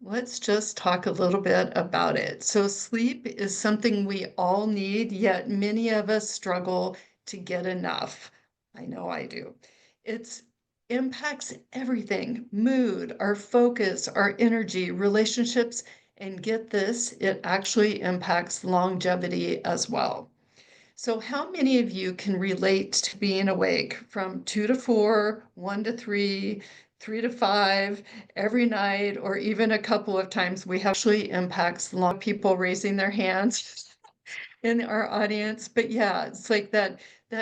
Let's just talk a little bit about it. So, sleep is something we all need, yet many of us struggle to get enough. I know I do. It impacts everything: mood, our focus, our energy, relationships, and get this, it actually impacts longevity as well. So, how many of you can relate to being awake from 2 to 4, 1 to 3, 3 to 5 every night, or even a couple of times? We have actually impacts a lot of people raising their hands in our audience. But yeah, it's like that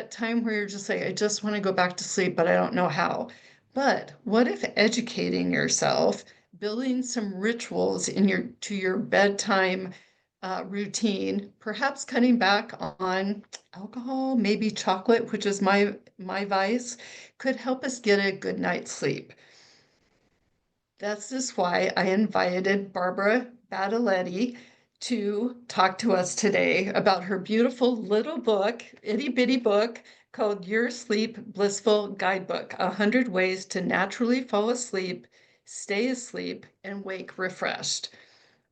time where you're just like, I just want to go back to sleep, but I don't know how. But what if educating yourself, building some rituals in your bedtime routine, perhaps cutting back on alcohol, maybe chocolate, which is my vice, could help us get a good night's sleep. That's just why I invited Barbara Badolati to talk to us today about her beautiful little book, itty bitty book called Your Sleep Blissful Guidebook: 100 Ways to Naturally Fall Asleep, Stay Asleep, and Wake Refreshed.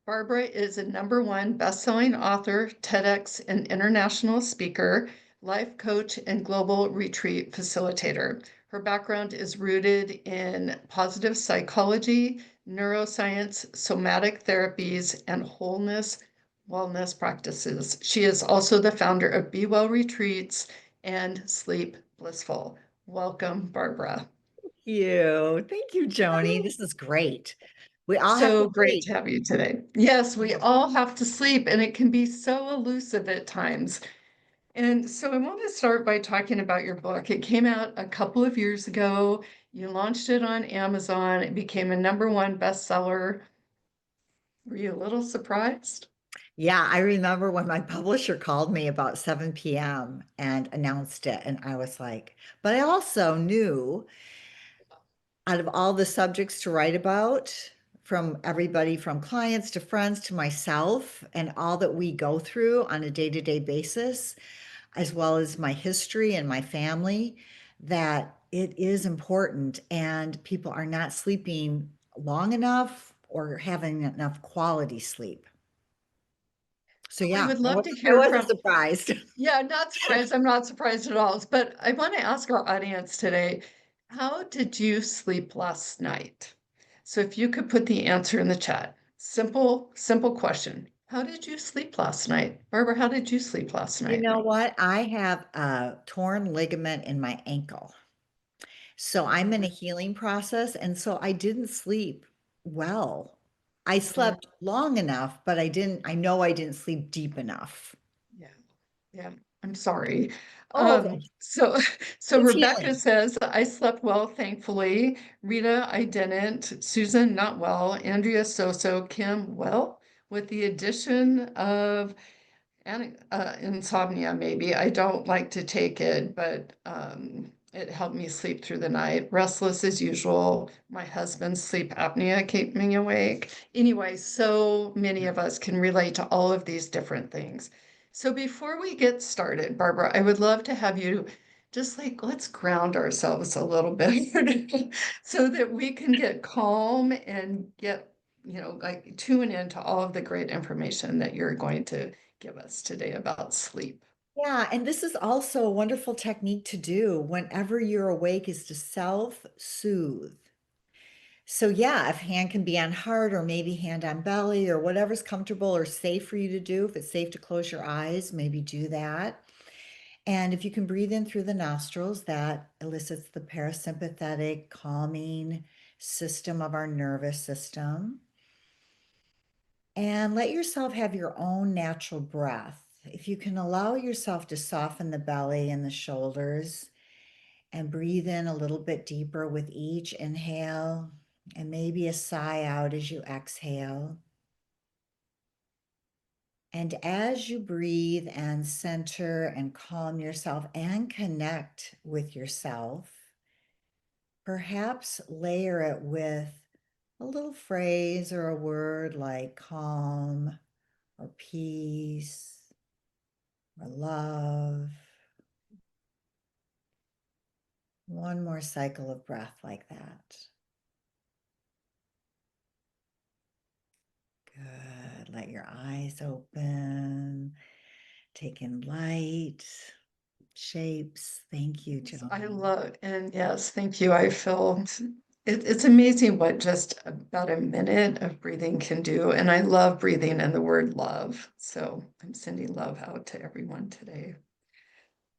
Barbara is a #1 bestselling author, TEDx and international speaker, life coach, and global retreat facilitator. Her background is rooted in positive psychology, neuroscience, somatic therapies, and wholeness wellness practices. She is also the founder of Be Well Retreats and Sleep Blissful. Welcome, Barbara. Thank you, Joni. This is great. We all have to So great sleep. to have you today. Yes, we all have to sleep, and it can be so elusive at times. And so I want to start by talking about your book. It came out a couple of years ago. You launched it on Amazon. It became a #1 bestseller. Were you a little surprised? Yeah, I remember when my publisher called me about 7 p.m. and announced it, and I was like, but I also knew out of all the subjects to write about, from everybody from clients to friends to myself, and all that we go through on a day-to-day basis, as well as my history and my family, that it is important and people are not sleeping long enough or having enough quality sleep. So So we yeah, would I love was, to I hear wasn't from, surprised. yeah, not surprised. I'm not surprised at all. But I want to ask our audience today, how did you sleep last night? So if you could put the answer in the chat. Simple, simple question. How did you sleep last night? Barbara, how did you sleep last You night? know what? I have a torn ligament in my ankle. So I'm in a healing process. And so I didn't sleep well. I Oh, slept long enough, but I know I didn't sleep deep enough. yeah, yeah. I'm sorry. Oh, okay. So so It's Rebecca healing. says, I slept well, thankfully. Rita, I didn't. Susan, not well. Andrea, so-so. Kim, well, with the addition of insomnia, maybe. I don't like to take it, but it helped me sleep through the night. Restless as usual. My husband's sleep apnea kept me awake. Anyway, so many of us can relate to all of these different things. So before we get started, Barbara, I would love to have you just like, let's ground ourselves a little bit so that we can get calm and get, like tune into all of the great information that you're going to give us today about sleep. Yeah, and this is also a wonderful technique to do whenever you're awake is to self-soothe. So yeah, if hand can be on heart or maybe hand on belly or whatever's comfortable or safe for you to do, if it's safe to close your eyes, maybe do that. And if you can breathe in through the nostrils, that elicits the parasympathetic calming system of our nervous system. And let yourself have your own natural breath. If you can allow yourself to soften the belly and the shoulders and breathe in a little bit deeper with each inhale and maybe a sigh out as you exhale. And as you breathe and center and calm yourself and connect with yourself, perhaps layer it with a little phrase or a word like calm or peace or love. One more cycle of breath like that. Let your eyes open. Take in light, shapes. Thank you, I Joan. love, and yes, thank you. I feel it's amazing what just about a minute of breathing can do. And I love breathing and the word love. So I'm sending love out to everyone today.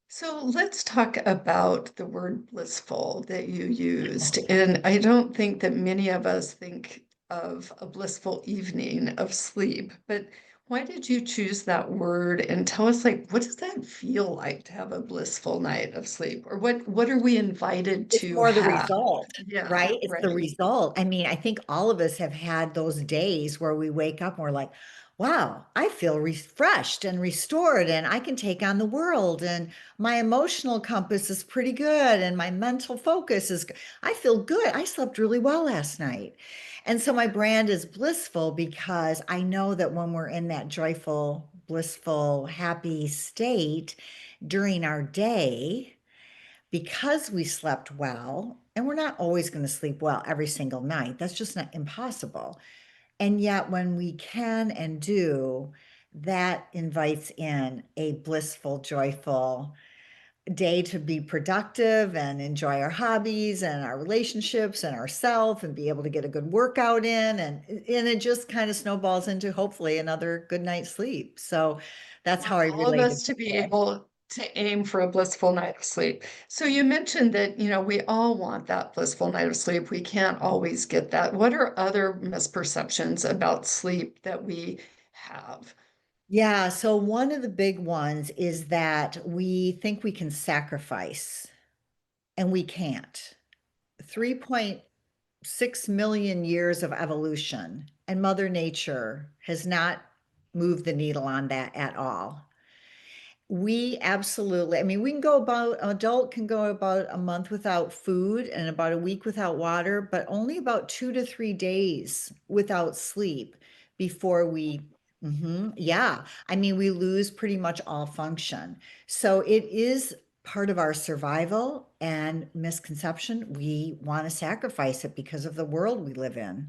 So let's talk about the word blissful that you used. And I don't think that many of us think of a blissful evening of sleep, but why did you choose that word? And tell us, like, what does that feel like to have a blissful night of sleep? Or what are we invited It's to more the have? result, Yeah, right? It's the right. result. I mean, I think all of us have had those days where we wake up and we're like, wow, I feel refreshed and restored, and I can take on the world. And my emotional compass is pretty good, and my mental focus is, I feel good. I slept really well last night. And so my brand is blissful because I know that when we're in that joyful, blissful, happy state during our day, because we slept well, and we're not always going to sleep well every single night. That's just not impossible. And yet, when we can and do, that invites in a blissful, joyful day to be productive and enjoy our hobbies and our relationships and ourself and be able to get a good workout in. And it just kind of snowballs into hopefully another good night's sleep. So that's how Want I all of related us to be to it. able to aim for a blissful night of sleep. So you mentioned that, we all want that blissful night of sleep. We can't always get that. What are other misperceptions about sleep that we have? Yeah, so one of the big ones is that we think we can sacrifice, and we can't. 3.6 million years of evolution, and Mother Nature has not moved the needle on that at all. We absolutely, I mean, we can go about, an adult can go about a month without food and about a week without water, but only about 2 to 3 days without sleep before we, yeah, I mean, we lose pretty much all function. So it is part of our survival and misconception. We want to sacrifice it because of the world we live in.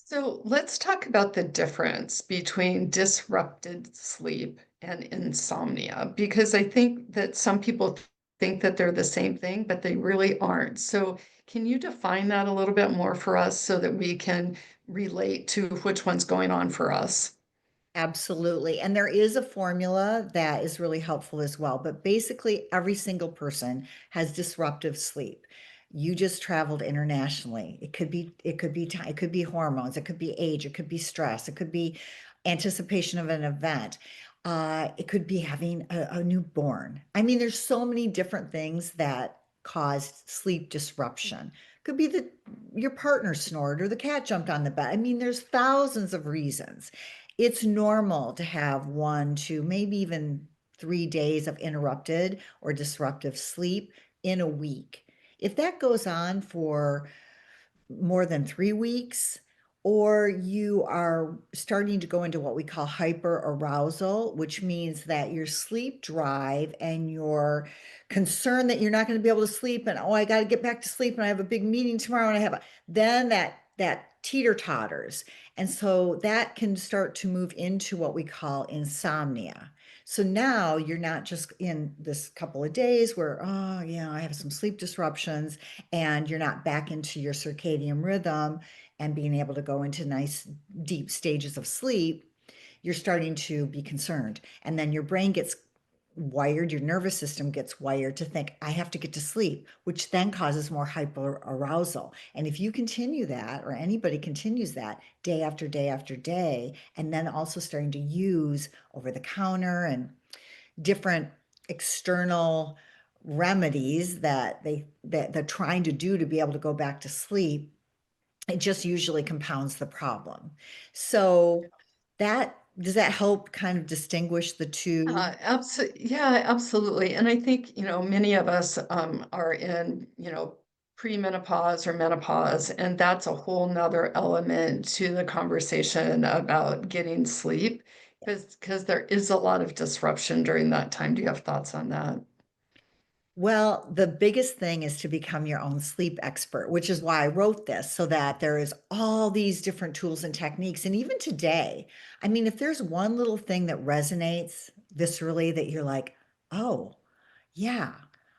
So let's talk about the difference between disrupted sleep and insomnia, because I think that some people think that they're the same thing, but they really aren't. So can you define that a little bit more for us so that we can relate to which one's going on for us? Absolutely. And there is a formula that is really helpful as well. But basically, every single person has disruptive sleep. You just traveled internationally. It could be time, it could be hormones, it could be age, it could be stress, it could be anticipation of an event. It could be having a newborn. I mean, there's so many different things that cause sleep disruption. Could be that your partner snored or the cat jumped on the bed. I mean, there's thousands of reasons. It's normal to have 1 to maybe even 3 days of interrupted or disruptive sleep in a week. If that goes on for more than 3 weeks, or you are starting to go into what we call hyper arousal, which means that your sleep drive and your concern that you're not going to be able to sleep, and oh, I got to get back to sleep, and I have a big meeting tomorrow, and then that teeter totters. And so that can start to move into what we call insomnia. So now you're not just in this couple of days where, oh, yeah, I have some sleep disruptions, and you're not back into your circadian rhythm and being able to go into nice deep stages of sleep. You're starting to be concerned. And then your brain gets wired, your nervous system gets wired to think, I have to get to sleep, which then causes more hyper arousal. And if you continue that, or anybody continues that day after day after day, and then also starting to use over the counter and different external remedies that they're trying to do to be able to go back to sleep, it just usually compounds the problem. So that does that help kind of distinguish the two? Yeah, absolutely. And I think, many of us are in, premenopause or menopause, and that's a whole nother element to the conversation about getting sleep, because there is a lot of disruption during that time. Do you have thoughts on that? Well, the biggest thing is to become your own sleep expert, which is why I wrote this, so that there is all these different tools and techniques. And even today, I mean, if there's one little thing that resonates viscerally that you're like, oh, yeah,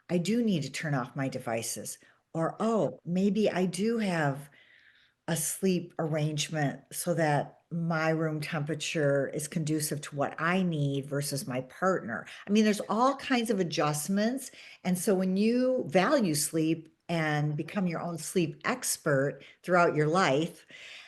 I do need to turn off my devices, or oh, maybe I do have a sleep arrangement so that my room temperature is conducive to what I need versus my partner. I mean, there's all kinds of adjustments. And so when you value sleep and become your own sleep expert throughout your life,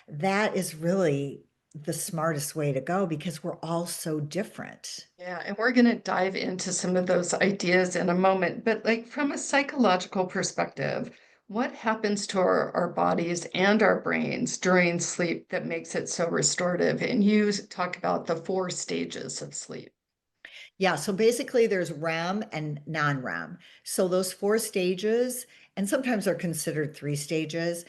that is really the smartest way to go because we're all so different. Yeah, and we're going to dive into some of those ideas in a moment. But, like, from a psychological perspective, what happens to our bodies and our brains during sleep that makes it so restorative? And you talk about the four stages of sleep. Yeah, so basically there's REM and non-REM. So those four stages, and sometimes they're considered three stages.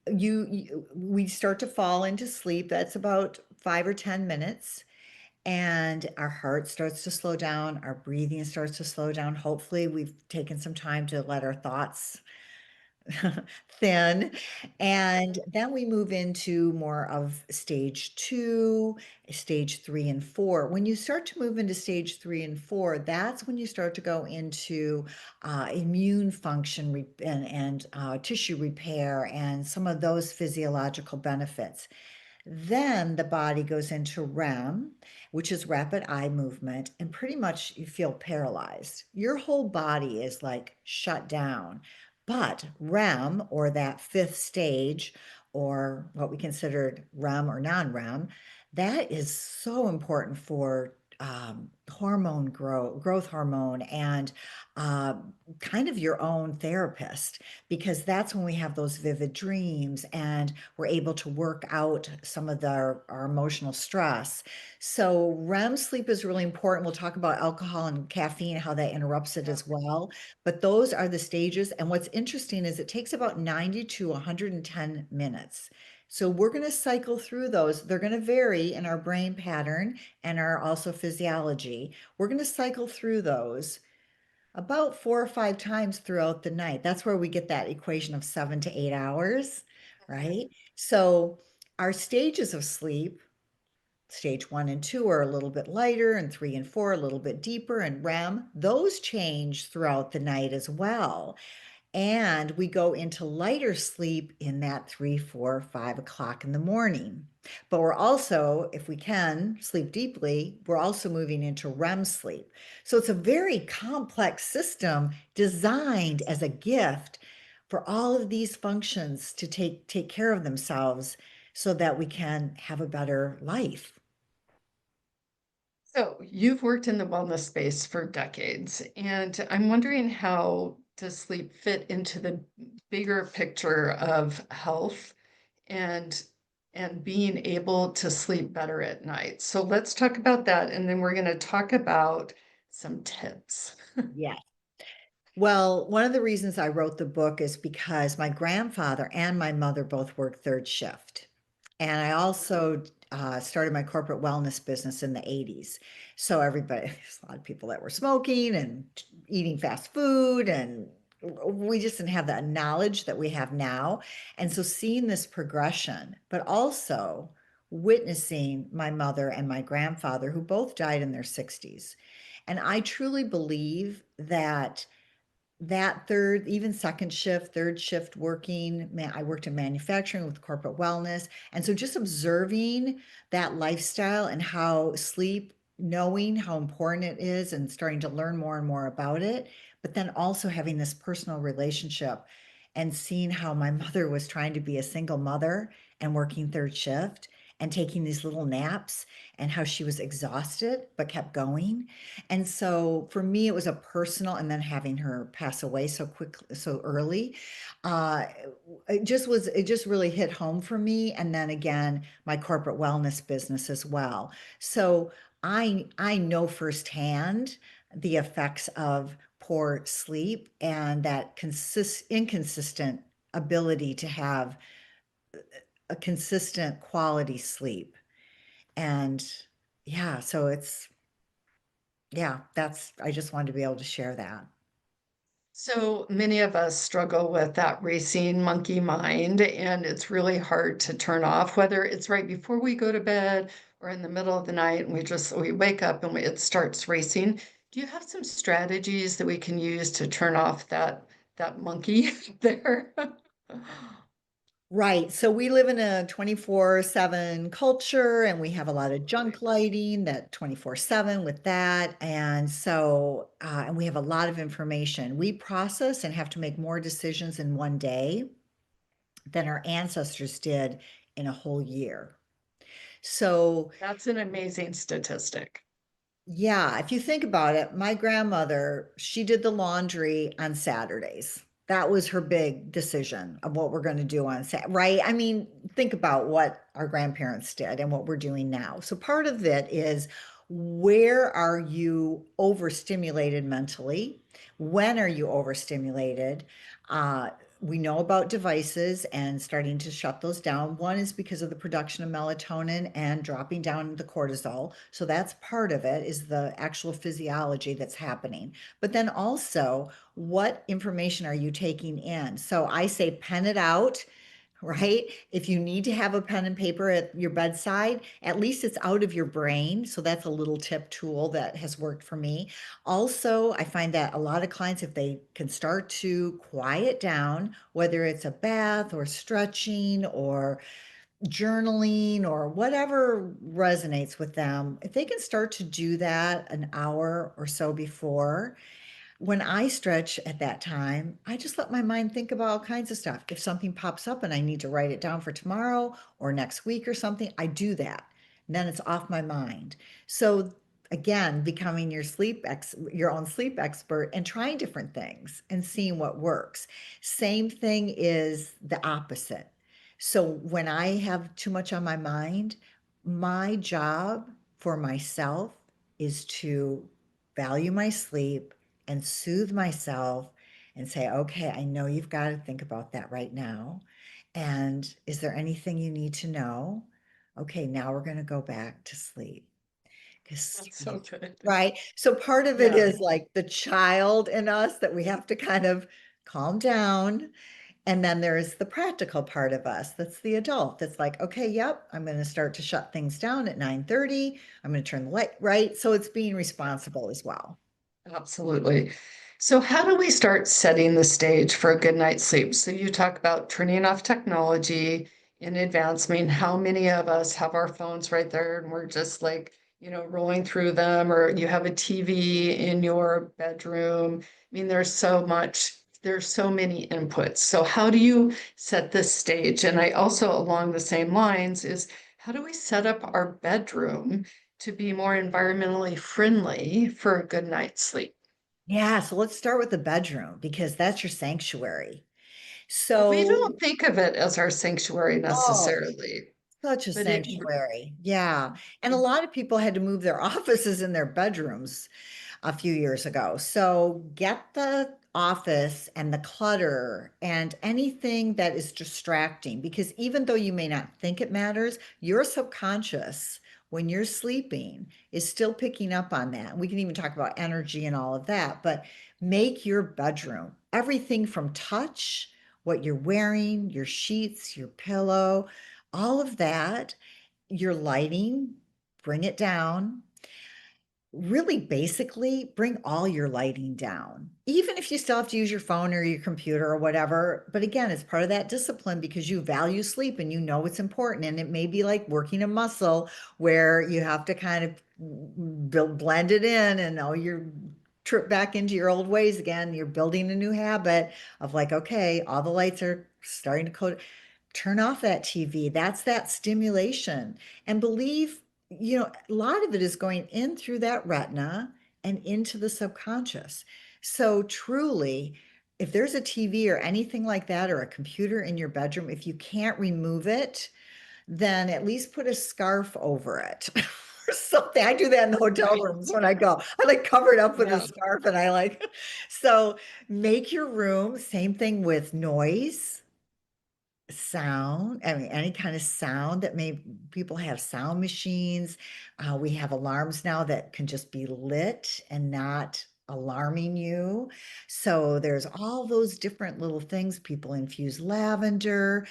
We start to fall into sleep. That's about 5 or 10 minutes, and our heart starts to slow down, our breathing starts to slow down. Hopefully, we've taken some time to let our thoughts thin. And then we move into more of stage two, stage three, and four. When you start to move into stage three and four, that's when you start to go into immune function and tissue repair and some of those physiological benefits. Then the body goes into REM, which is rapid eye movement, and pretty much you feel paralyzed. Your whole body is like shut down. But REM, or that fifth stage, or what we considered REM or non-REM, that is so important for hormone growth hormone, and uh, kind of your own therapist, because that's when we have those vivid dreams and we're able to work out some of our emotional stress. So REM sleep is really important. We'll talk about alcohol and caffeine, how that interrupts it Yeah. as well. But those are the stages. And what's interesting is it takes about 90 to 110 minutes. So we're going to cycle through those. They're going to vary in our brain pattern and our also physiology. We're going to cycle through those about 4 or 5 times throughout the night. That's where we get that equation of 7 to 8 hours, right? So our stages of sleep, stage one and two are a little bit lighter, and three and four a little bit deeper, and REM, those change throughout the night as well. And we go into lighter sleep in that 3, 4, 5 o'clock in the morning. But we're also, if we can sleep deeply, we're also moving into REM sleep. So it's a very complex system designed as a gift for all of these functions to take care of themselves so that we can have a better life. So you've worked in the wellness space for decades, and I'm wondering, how does sleep fit into the bigger picture of health and being able to sleep better at night? So let's talk about that, and then we're going to talk about some tips. Yeah. Well, one of the reasons I wrote the book is because my grandfather and my mother both worked third shift. And I also started my corporate wellness business in the 80s. So everybody, there's a lot of people that were smoking and eating fast food, and we just didn't have that knowledge that we have now. And so seeing this progression, but also witnessing my mother and my grandfather, who both died in their 60s. And I truly believe that third, even second shift, third shift working, I worked in manufacturing with corporate wellness. And so just observing that lifestyle and how sleep, knowing how important it is and starting to learn more and more about it, but then also having this personal relationship and seeing how my mother was trying to be a single mother and working third shift and taking these little naps, and how she was exhausted but kept going. And so for me, it was a personal, and then having her pass away so quickly, so early, uh, it just really hit home for me. And then again, my corporate wellness business as well. So I know firsthand the effects of poor sleep and that inconsistent ability to have a consistent quality sleep. And yeah, so it's, yeah, that's, I just wanted to be able to share that. So many of us struggle with that racing monkey mind, and it's really hard to turn off, whether it's right before we go to bed or in the middle of the night, and we wake up and it starts racing. Do you have some strategies that we can use to turn off that monkey there? Right. So we live in a 24/7 culture and we have a lot of junk Absolutely. lighting that 24/7 with that. And so, and we have a lot of information. We process and have to make more decisions in one day than our ancestors did in a whole year. So That's an amazing statistic. yeah, if you think about it, my grandmother, she did the laundry on Saturdays. That was her big decision of what we're going to do on Sat, right? I mean, think about what our grandparents did and what we're doing now. So part of it is where are you overstimulated mentally? When are you overstimulated? Uh, we know about devices and starting to shut those down. One is because of the production of melatonin and dropping down the cortisol. So that's part of it, is the actual physiology that's happening. But then also, what information are you taking in? So I say pen it out, right? If you need to have a pen and paper at your bedside, at least it's out of your brain. So that's a little tip tool that has worked for me. Also, I find that a lot of clients, if they can start to quiet down, whether it's a bath or stretching or journaling or whatever resonates with them, if they can start to do that an hour or so before, when I stretch at that time, I just let my mind think about all kinds of stuff. If something pops up and I need to write it down for tomorrow or next week or something, I do that. And then it's off my mind. So again, becoming your own sleep expert and trying different things and seeing what works. Same thing is the opposite. So when I have too much on my mind, my job for myself is to value my sleep and soothe myself and say, okay, I know you've got to think about that right now. And is there anything you need to know? Okay, now we're going to go back to sleep. Because That's so good. right. So part of it Yeah, is like the child in us that we have to kind of calm down. And then there's the practical part of us that's the adult that's like, okay, yep, I'm going to start to shut things down at 9:30. I'm going to turn the light, right? So it's being responsible as well. absolutely. So how do we start setting the stage for a good night's sleep? So you talk about turning off technology in advance. I mean, how many of us have our phones right there and we're just like, rolling through them, or you have a TV in your bedroom. I mean, there's so many inputs. So how do you set this stage? And I also, along the same lines, is how do we set up our bedroom to be more environmentally friendly for a good night's sleep? Yeah, so let's start with the bedroom because that's your sanctuary. We So, don't think of it as our sanctuary oh, necessarily, such a but it, sanctuary. Yeah. And a lot of people had to move their offices in their bedrooms a few years ago. So get the office and the clutter and anything that is distracting, because even though you may not think it matters, your subconscious, when you're sleeping, is still picking up on that. We can even talk about energy and all of that, but make your bedroom everything from touch, what you're wearing, your sheets, your pillow, all of that, your lighting, bring it down. Really, basically, bring all your lighting down, even if you still have to use your phone or your computer or whatever. But again, it's part of that discipline because you value sleep and you know it's important. And it may be like working a muscle where you have to kind of blend it in and oh, you're trip back into your old ways again. You're building a new habit of like, okay, all the lights are starting to code. Turn off that TV. That's that stimulation. And believe, a lot of it is going in through that retina and into the subconscious. So truly, if there's a TV or anything like that or a computer in your bedroom, if you can't remove it, then at least put a scarf over it or something. I do that in the hotel right. rooms when I go. I like cover it up with a Yeah. scarf and I like, so make your room, same thing with noise, sound, I mean, any kind of sound that may people have sound machines. We have alarms now that can just be lit and not alarming you. So there's all those different little things. People infuse lavender.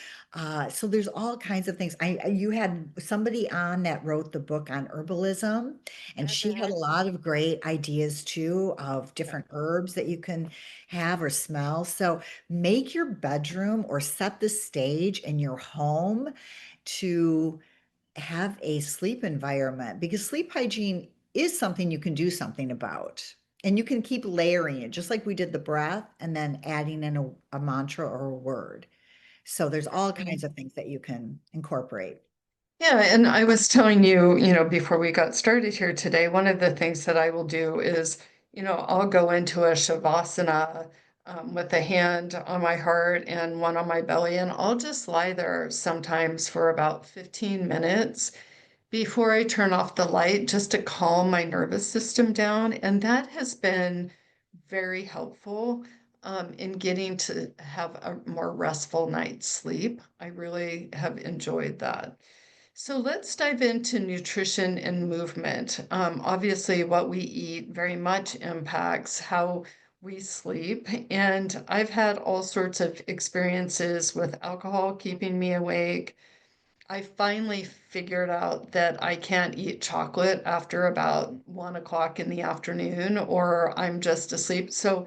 So there's all kinds of things. You had somebody on that wrote the book on herbalism, and she had a Mhm. lot of great ideas too of Yeah. different herbs that you can have or smell. So make your bedroom or set the stage in your home to have a sleep environment, because sleep hygiene is something you can do something about. And you can keep layering it, just like we did the breath, and then adding in a mantra or a word. So there's all kinds of things that you can incorporate. Yeah, and I was telling you, before we got started here today, one of the things that I will do is, I'll go into a shavasana with a hand on my heart and one on my belly, and I'll just lie there sometimes for about 15 minutes before I turn off the light just to calm my nervous system down. And that has been very helpful in getting to have a more restful night's sleep. I really have enjoyed that. So let's dive into nutrition and movement. Obviously, what we eat very much impacts how we sleep. And I've had all sorts of experiences with alcohol keeping me awake. I finally figured out that I can't eat chocolate after about 1 o'clock in the afternoon, or I'm just asleep. So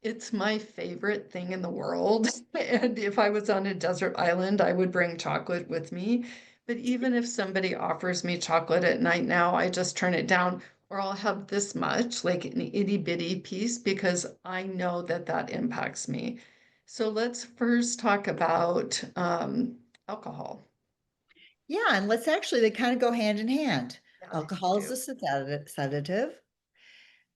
it's my favorite thing in the world. And if I was on a desert island, I would bring chocolate with me. But even if somebody offers me chocolate at night now, I just turn it down, or I'll have this much, like an itty bitty piece, because I know that that impacts me. So let's first talk about alcohol. Yeah, and let's actually, they kind of go hand in hand. Yeah, they Alcohol is do. a sedative,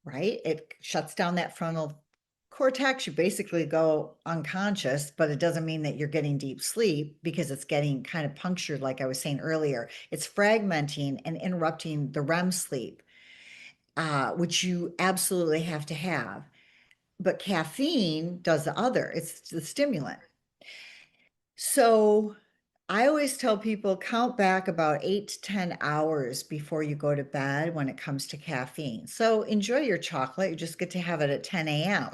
right? It shuts down that frontal cortex. You basically go unconscious, but it doesn't mean that you're getting deep sleep because it's getting kind of punctured, like I was saying earlier. It's fragmenting and interrupting the REM sleep, which you absolutely have to have. But caffeine does the other, it's the stimulant. So I always tell people count back about 8 to 10 hours before you go to bed when it comes to caffeine. So enjoy your chocolate. You just get to have it at 10 a.m.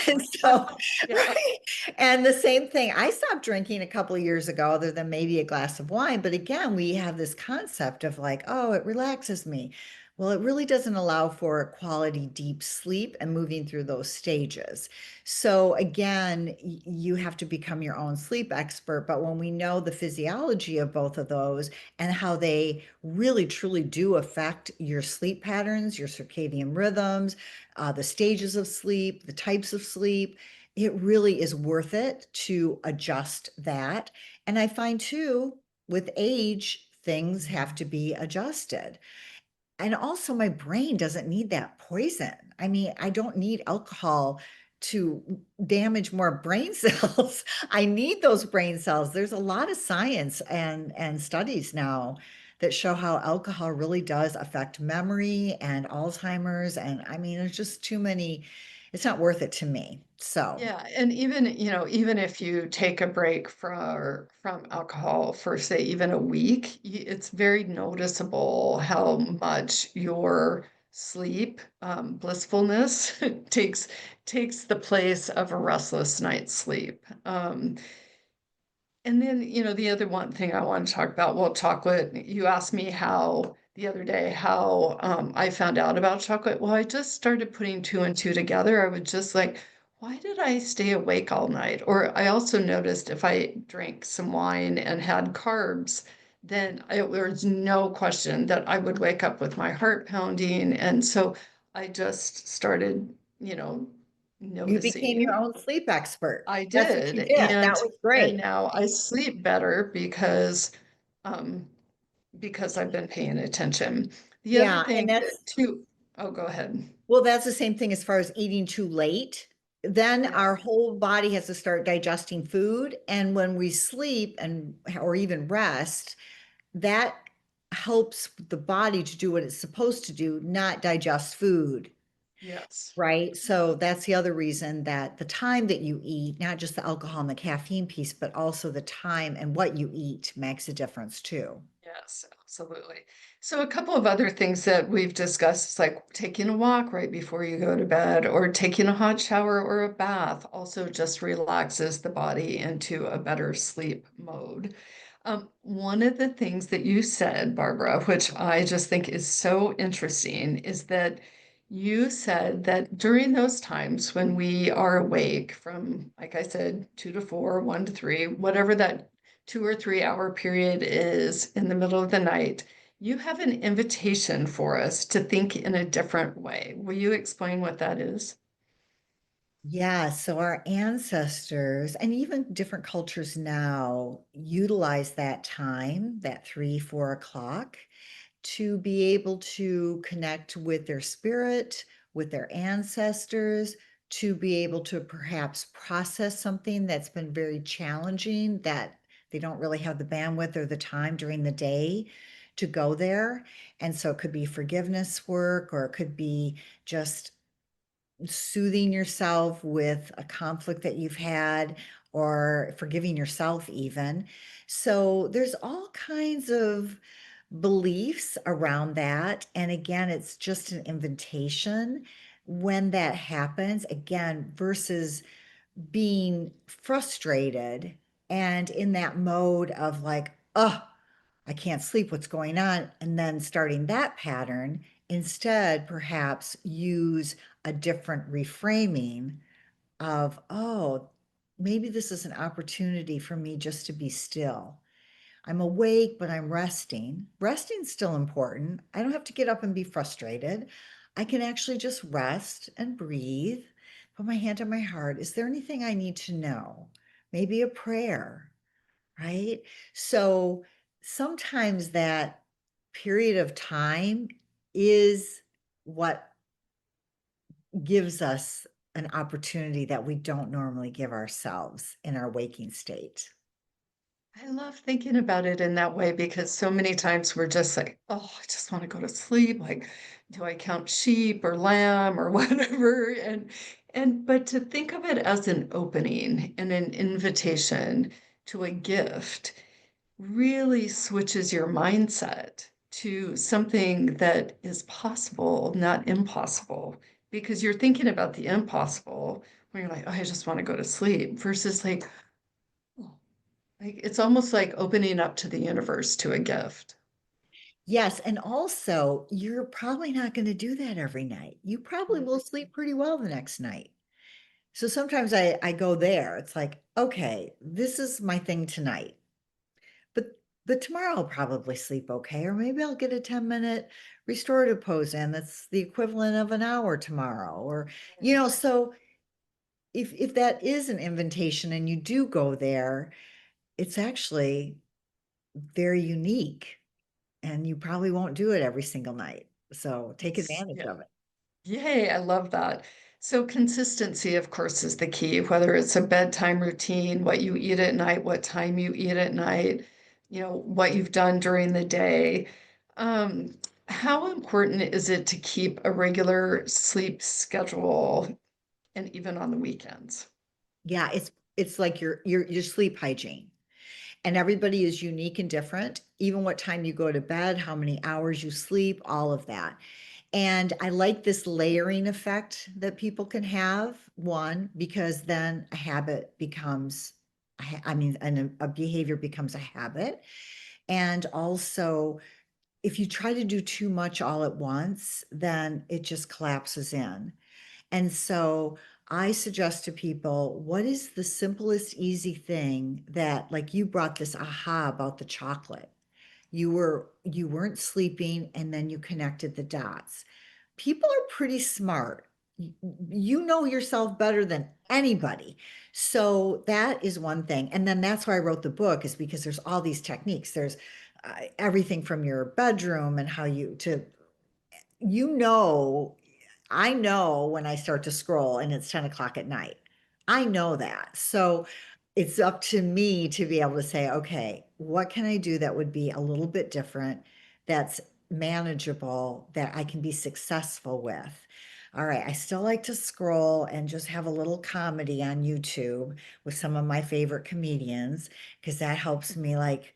And so, Yeah. right. And the same thing, I stopped drinking a couple of years ago, other than maybe a glass of wine. But again, we have this concept of like, oh, it relaxes me. Well, it really doesn't allow for quality deep sleep and moving through those stages. So again, you have to become your own sleep expert. But when we know the physiology of both of those and how they really truly do affect your sleep patterns, your circadian rhythms, the stages of sleep, the types of sleep, it really is worth it to adjust that. And I find too, with age, things have to be adjusted. And also my brain doesn't need that poison. I mean, I don't need alcohol to damage more brain cells. I need those brain cells. There's a lot of science and studies now that show how alcohol really does affect memory and Alzheimer's. And I mean, there's just too many, it's not worth it to me. So Yeah, and even, even if you take a break from alcohol for say even a week, it's very noticeable how much your sleep blissfulness takes the place of a restless night's sleep. And then, the other one thing I want to talk about, well, chocolate, you asked me how the other day how I found out about chocolate. Well, I just started putting two and two together. I would just like, why did I stay awake all night? Or I also noticed if I drank some wine and had carbs, then there was no question that I would wake up with my heart pounding. And so I just started, you became your noticing. own sleep expert. I That's what did, you did. That was and great. now I sleep better um, because I've been paying attention. The other Yeah. thing And that's, too, oh, go ahead. well, that's the same thing as far as eating too late. Then Yeah, our whole body has to start digesting food. And when we sleep and or even rest, that helps the body to do what it's supposed to do, not digest food. yes. Right. So that's the other reason that the time that you eat, not just the alcohol and the caffeine piece, but also the time and what you eat makes a difference too. Yes, absolutely. So a couple of other things that we've discussed is like taking a walk right before you go to bed or taking a hot shower or a bath also just relaxes the body into a better sleep mode. One of the things that you said, Barbara, which I just think is so interesting, is that you said that during those times when we are awake from, like I said, 2 to 4, 1 to 3, whatever that 2 or 3 hour period is in the middle of the night, you have an invitation for us to think in a different way. Will you explain what that is? Yeah, so our ancestors and even different cultures now utilize that time, that 3, 4 o'clock, to be able to connect with their spirit, with their ancestors, to be able to perhaps process something that's been very challenging that they don't really have the bandwidth or the time during the day to go there. And so it could be forgiveness work, or it could be just soothing yourself with a conflict that you've had, or forgiving yourself even. So there's all kinds of beliefs around that. And again, it's just an invitation when that happens, again, versus being frustrated and in that mode of like, oh, I can't sleep, what's going on? And then starting that pattern, instead, perhaps use a different reframing of, oh, maybe this is an opportunity for me just to be still. I'm awake, but I'm resting. Resting's still important. I don't have to get up and be frustrated. I can actually just rest and breathe, put my hand on my heart. Is there anything I need to know? Maybe a prayer, right? So sometimes that period of time is what gives us an opportunity that we don't normally give ourselves in our waking state. I love thinking about it in that way because so many times we're just like, oh, I just want to go to sleep. Like, do I count sheep or lamb or whatever? But to think of it as an opening and an invitation to a gift really switches your mindset to something that is possible, not impossible, because you're thinking about the impossible when you're like, oh, I just want to go to sleep versus oh, like it's almost like opening up to the universe to a gift. Yes, and also you're probably not going to do that every night. You probably will sleep pretty well the next night. So sometimes I go there. It's like, okay, this is my thing tonight. But but tomorrow I'll probably sleep okay, or maybe I'll get a 10-minute restorative pose in that's the equivalent of an hour tomorrow. Or, so if that is an invitation and you do go there, it's actually very unique, and you probably won't do it every single night. So take It's, advantage yeah. of it. Yay, I love that. So consistency, of course, is the key, whether it's a bedtime routine, what you eat at night, what time you eat at night, what you've done during the day. Um, how important is it to keep a regular sleep schedule and even on the weekends? Yeah, it's like your sleep hygiene. And everybody is unique and different, even what time you go to bed, how many hours you sleep, all of that. And I like this layering effect that people can have, one, because then a habit becomes, I mean, a behavior becomes a habit. And also, if you try to do too much all at once, then it just collapses in. And so I suggest to people, what is the simplest, easy thing that, like you brought this aha about the chocolate. You weren't sleeping and then you connected the dots. People are pretty smart. You know yourself better than anybody. So that is one thing. And then that's why I wrote the book, is because there's all these techniques. There's everything from your bedroom and how you know, I know when I start to scroll and it's 10 o'clock at night. I know that. So it's up to me to be able to say, okay, what can I do that would be a little bit different, that's manageable, that I can be successful with? All right, I still like to scroll and just have a little comedy on YouTube with some of my favorite comedians, because that helps me like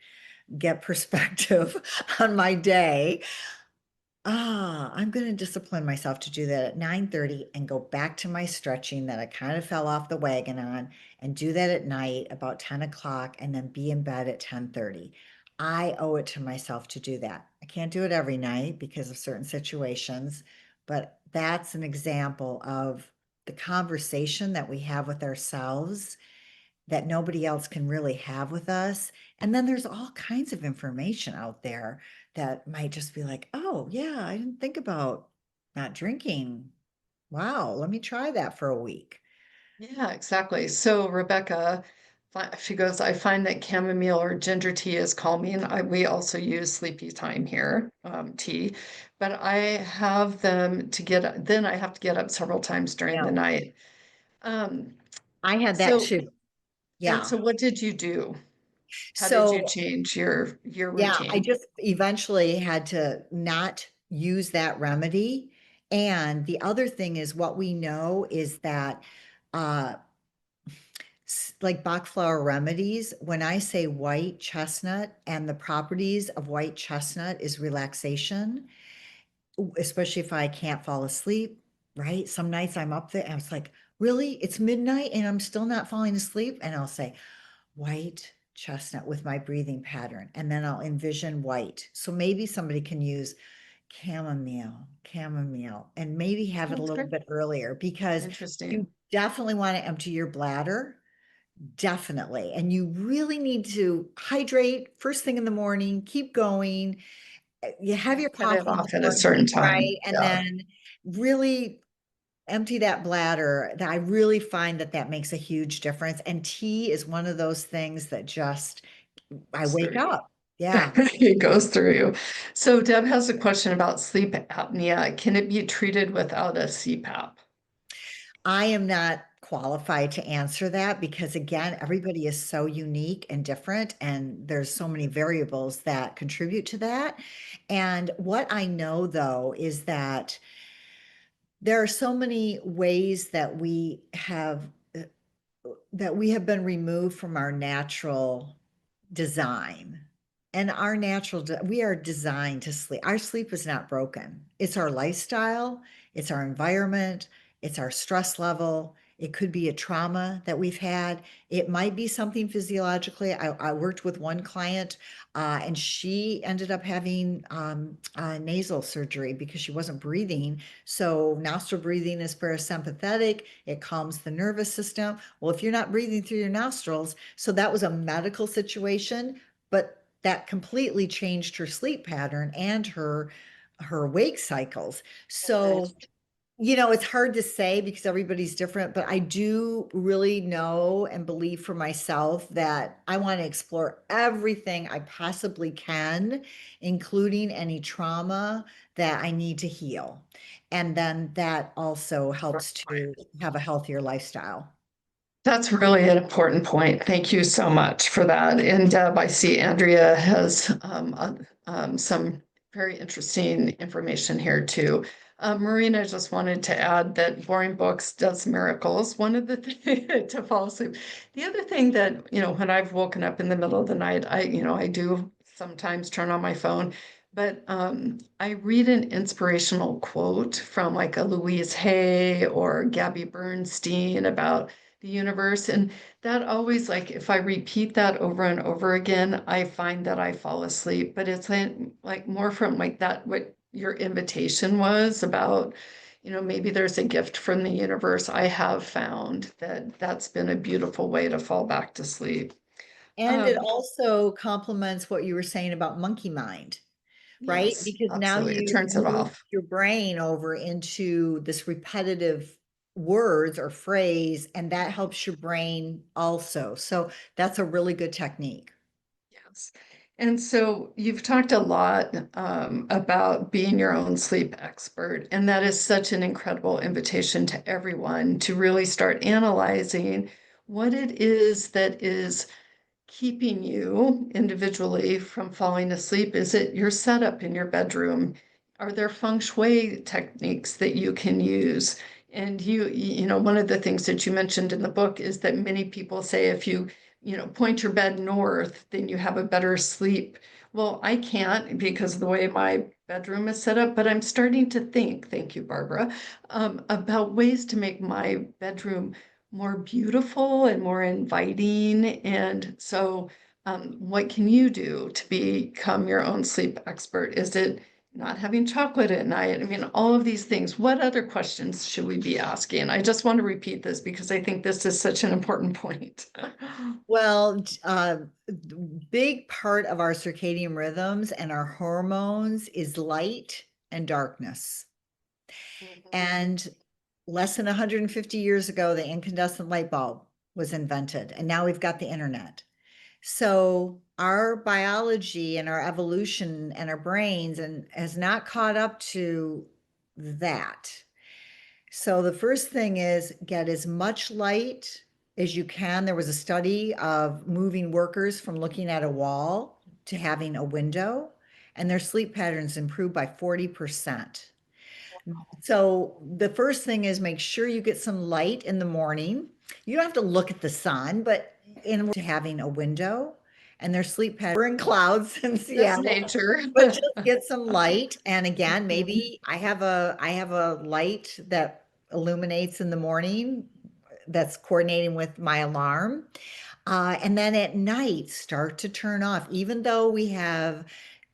get perspective on my day, I'm going to discipline myself to do that at 9:30 and go back to my stretching that I kind of fell off the wagon on and do that at night about 10 o'clock and then be in bed at 10:30. I owe it to myself to do that. I can't do it every night because of certain situations, but that's an example of the conversation that we have with ourselves that nobody else can really have with us. And then there's all kinds of information out there that might just be like, oh, yeah, I didn't think about not drinking. Wow, let me try that for a week. Yeah, exactly. So Rebecca, she goes, I find that chamomile or ginger tea is calming. We also use sleepy time here, tea, but I have them to then I have to get up several times during the Yeah, night. Um, I had that so, too. and Yeah. so what did you do? How did you So, change your yeah, I routine? just eventually had to not use that remedy. And the other thing is what we know is that uh like Bach flower remedies, when I say white chestnut and the properties of white chestnut is relaxation, especially if I can't fall asleep, right? Some nights I'm up there and it's like, really? It's midnight and I'm still not falling asleep. And I'll say white chestnut with my breathing pattern. And then I'll envision white. So maybe somebody can use chamomile, and maybe have it a That's little great. bit earlier because you Interesting. definitely want to empty your bladder. Definitely. And you really need to hydrate first thing in the morning, keep going. You have Don't your cut it coffee in the off at a morning, certain time. right? And Yeah, then really empty that bladder. I really find that that makes a huge difference. And tea is one of those things that just, I goes wake through you. up. Yeah. It goes through you. So Deb has a question about sleep apnea. Can it be treated without a CPAP? I am not qualified to answer that because again, everybody is so unique and different, and there's so many variables that contribute to that. And what I know though is that there are so many ways that we have been removed from our natural design. And we are designed to sleep. Our sleep is not broken. It's our lifestyle, it's our environment, it's our stress level. It could be a trauma that we've had. It might be something physiologically. I worked with one client, and she ended up having nasal surgery because she wasn't breathing. So, nostril breathing is parasympathetic, it calms the nervous system. Well, if you're not breathing through your nostrils, so that was a medical situation, but that completely changed her sleep pattern and her wake cycles. So, it's hard to say because everybody's different, but I do really know and believe for myself that I want to explore everything I possibly can, including any trauma that I need to heal. And then that also helps to have a healthier lifestyle. That's really an important point. Thank you so much for that. And Deb, I see Andrea has some very interesting information here too. Marina just wanted to add that boring books does miracles. One of the things to fall asleep. The other thing that, when I've woken up in the middle of the night, I do sometimes turn on my phone, but I read an inspirational quote from like a Louise Hay or Gabby Bernstein about the universe. And that always, like, if I repeat that over and over again, I find that I fall asleep. But it's like more from like that, what your invitation was about, maybe there's a gift from the universe. I have found that that's been a beautiful way to fall back to sleep. And it Um, also complements what you were saying about monkey mind, right? yes, Because now absolutely. It you've turns it moved off. your brain over into this repetitive words or phrase, and that helps your brain also. So that's a really good technique. Yes. And so you've talked a lot about being your own sleep expert, and that is such an incredible invitation to everyone to really start analyzing what it is that is keeping you individually from falling asleep? Is it your setup in your bedroom? Are there feng shui techniques that you can use? And one of the things that you mentioned in the book is that many people say if you point your bed north, then you have a better sleep. Well, I can't because of the way my bedroom is set up, but I'm starting to think, thank you, Barbara, about ways to make my bedroom more beautiful and more inviting. And so, what can you do to become your own sleep expert? Is it not having chocolate at night? I mean, all of these things. What other questions should we be asking? I just want to repeat this because I think this is such an important point. Well, big part of our circadian rhythms and our hormones is light and darkness. Mhm. And less than 150 years ago, the incandescent light bulb was invented, and now we've got the internet. So our biology and our evolution and our brains and has not caught up to that. So the first thing is get as much light as you can. There was a study of moving workers from looking at a wall to having a window, and their sleep patterns improved by 40%. So the first thing is make sure you get some light in the morning. You don't have to look at the sun, but in to having a window and their sleep pattern. We're in clouds in That's Seattle, nature. but just get some light. And again, Mhm. maybe I have a light that illuminates in the morning that's coordinating with my alarm. And then at night, start to turn off, even though we have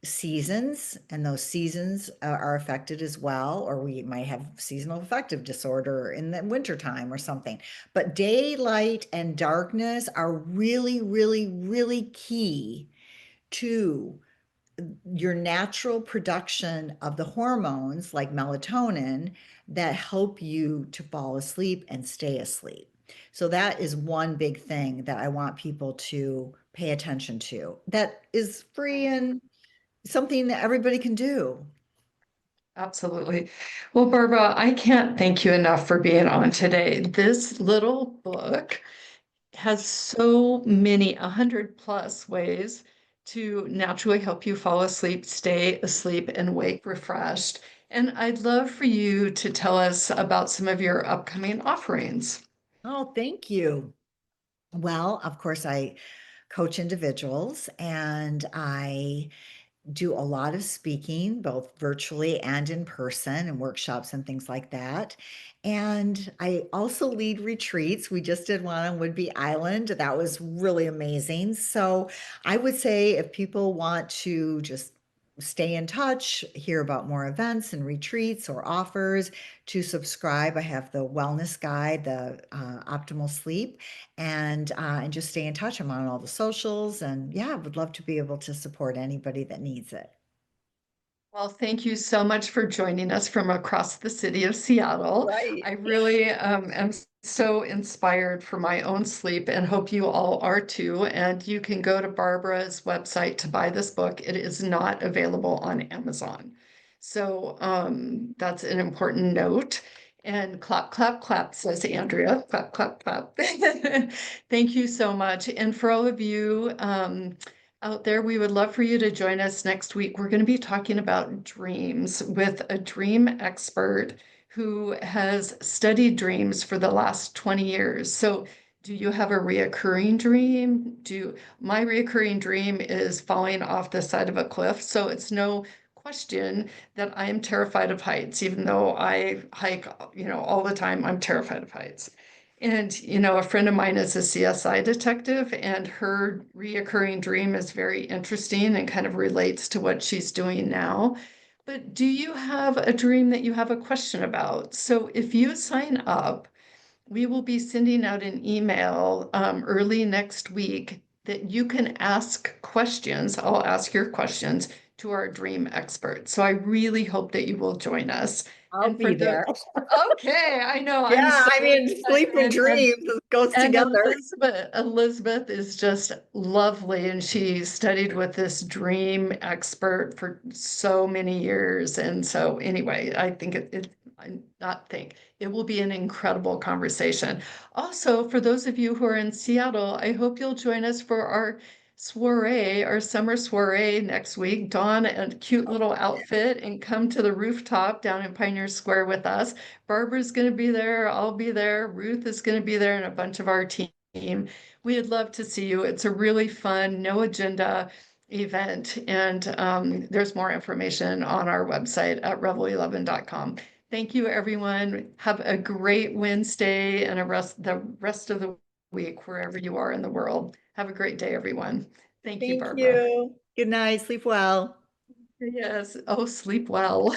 seasons and those seasons are affected as well, or we might have seasonal affective disorder in the wintertime or something. But daylight and darkness are really, really, really key to your natural production of the hormones like melatonin that help you to fall asleep and stay asleep. So that is one big thing that I want people to pay attention to. That is free and something that everybody can do. Absolutely. Well, Barbara, I can't thank you enough for being on today. This little book has so many, 100 plus ways to naturally help you fall asleep, stay asleep, and wake refreshed. And I'd love for you to tell us about some of your upcoming offerings. Oh, thank you. Well, of course, I coach individuals and I do a lot of speaking, both virtually and in person, and workshops and things like that. And I also lead retreats. We just did one on Woodby Island. That was really amazing. So I would say if people want to just stay in touch, hear about more events and retreats or offers, to subscribe, I have the wellness guide, the optimal sleep, and just stay in touch. I'm on all the socials, and yeah, would love to be able to support anybody that needs it. Well, thank you so much for joining us from across the city of Seattle. Right. I really am so inspired for my own sleep and hope you all are too. And you can go to Barbara's website to buy this book. It is not available on Amazon. So that's an important note. And clap, clap, clap, says Andrea. Clap, clap, clap. Thank you so much. And for all of you, out there, we would love for you to join us next week. We're going to be talking about dreams with a dream expert who has studied dreams for the last 20 years. So, do you have a reoccurring dream? My reoccurring dream is falling off the side of a cliff. So it's no question that I am terrified of heights, even though I hike, all the time. I'm terrified of heights. And, a friend of mine is a CSI detective, and her reoccurring dream is very interesting and kind of relates to what she's doing now. But do you have a dream that you have a question about? So if you sign up, we will be sending out an email early next week that you can ask questions. I'll ask your questions to our dream expert. So I really hope that you will join us. I'll And for be the there. Okay, I know. I'm Yeah, so I mean, sleep and excited. dreams goes And together. Elizabeth is just lovely, and she studied with this dream expert for so many years. And so, anyway, I think I not think it will be an incredible conversation. Also, for those of you who are in Seattle, I hope you'll join us for our soiree, our summer soiree next week. Don a cute little outfit and come to the rooftop down in Pioneer Square with us. Barbara's going to be there. I'll be there. Ruth is going to be there, and a bunch of our team. team. We'd love to see you. It's a really fun, no agenda event. And there's more information on our website at revel11.com. Thank you, everyone. Have a great Wednesday and the rest of the week, wherever you are in the world. Have a great day, everyone. Thank you, Thank Barbara. you. Good night. Sleep well. Yes. Oh, sleep well.